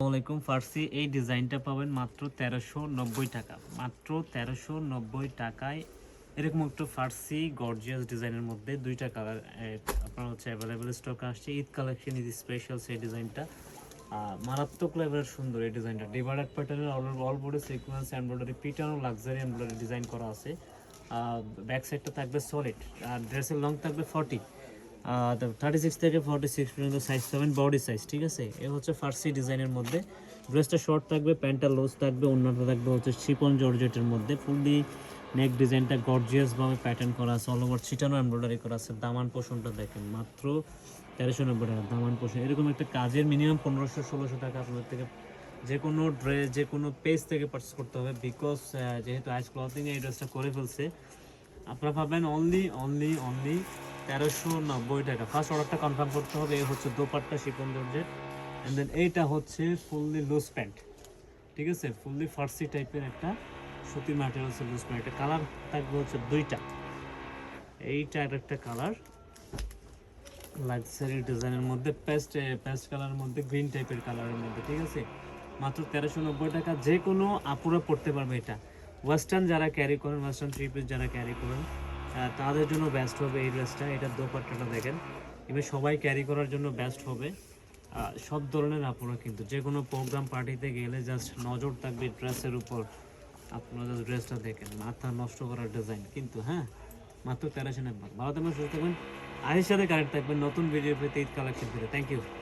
আলাইকুম। ফার্সি এই ডিজাইনটা পাবেন মাত্র 1390 টাকা, মাত্র 1390 টাকায়। এরকম একটু ফার্সি গর্জিয়াস ডিজাইনের মধ্যে দুইটা কালার আপনার হচ্ছে অ্যাভেলেবেল স্টক আসছে। ঈদ কালেকশন, ঈদ স্পেশাল সেই ডিজাইনটা মারাত্মক লেভেলের সুন্দর। এই ডিজাইনটা ডিভাইডার প্যাটার্নের অল বডি সিকোয়েন্স এমব্রয়ডারি পিটানো লাক্সারি এমব্রয়ডারি ডিজাইন করা আছে। ব্যাক সাইডটা থাকবে সলিড, আর ড্রেসের লং থাকবে 40, 36 থেকে 46 পর্যন্ত সাইজ পাবেন, বডি সাইজ। ঠিক আছে, এ হচ্ছে ফার্সি ডিজাইনের মধ্যে। ড্রেসটা শর্ট থাকবে, প্যান্টটা লুজ থাকবে, অন্যটা থাকবে হচ্ছে শিপন জর্জেটের মধ্যে। ফুললি নেক ডিজাইনটা গর্জিয়াসভাবে প্যাটার্ন করা আছে, অল ওভার ছিটানো এমব্রয়ডারি করা আছে। দামান পোষণটা দেখেন, মাত্র 1390 টাকা দামান পোষণ। এরকম একটা কাজের মিনিমাম 1500-1600 টাকা আপনাদের থেকে যে কোনো ড্রেস, যে কোনো পেজ থেকে পারচেস করতে হবে। বিকজ যেহেতু আইস ক্লথিং এই ড্রেসটা করে ফেলছে, আপনারা পাবেন অনলি 1390 টাকা। ফার্স্ট অর্ডারটা কনফার্ম করতে হবে। এই হচ্ছে dupatta chiffon georgette, and then এইটা হচ্ছে ফুললি লুজ প্যান্ট। ঠিক আছে, ফুললি ফার্সি টাইপের একটা সুতি ম্যাটেরিয়ালসের লুজ প্যান্ট। এটা কালার থাকবে হচ্ছে দুইটা, এইটা আর একটা কালার লাক্সারি ডিজাইনের মধ্যে, পেস্ট কালারের মধ্যে, গ্রিন টাইপের কালারের মধ্যে। ঠিক আছে, মাত্র 1390 টাকা। যে কোনো আপুরা পড়তে পারবে এটা। ওয়েস্টার্ন যারা ক্যারি করেন, ওয়েস্টার্ন থ্রি পিস যারা ক্যারি করেন, তাদের জন্য বেস্ট হবে এই ড্রেসটা। এটার দোপাট্টাটা দেখেন, এবার সবাই ক্যারি করার জন্য বেস্ট হবে। সব ধরনের আপুরা কিন্তু যে কোনো প্রোগ্রাম পার্টিতে গেলে জাস্ট নজর থাকবে ড্রেসের উপর। আপনারা জাস্ট ড্রেসটা দেখেন, মাথা নষ্ট করার ডিজাইন কিন্তু। হ্যাঁ, মাত্র 1390। ভালো থাকবেন, সুস্থ থাকবেন, আয়ের সাথে কারেক্ট থাকবেন। নতুন ভিডিও পেতে ঈদ কালেকশন পেতে। Thank you.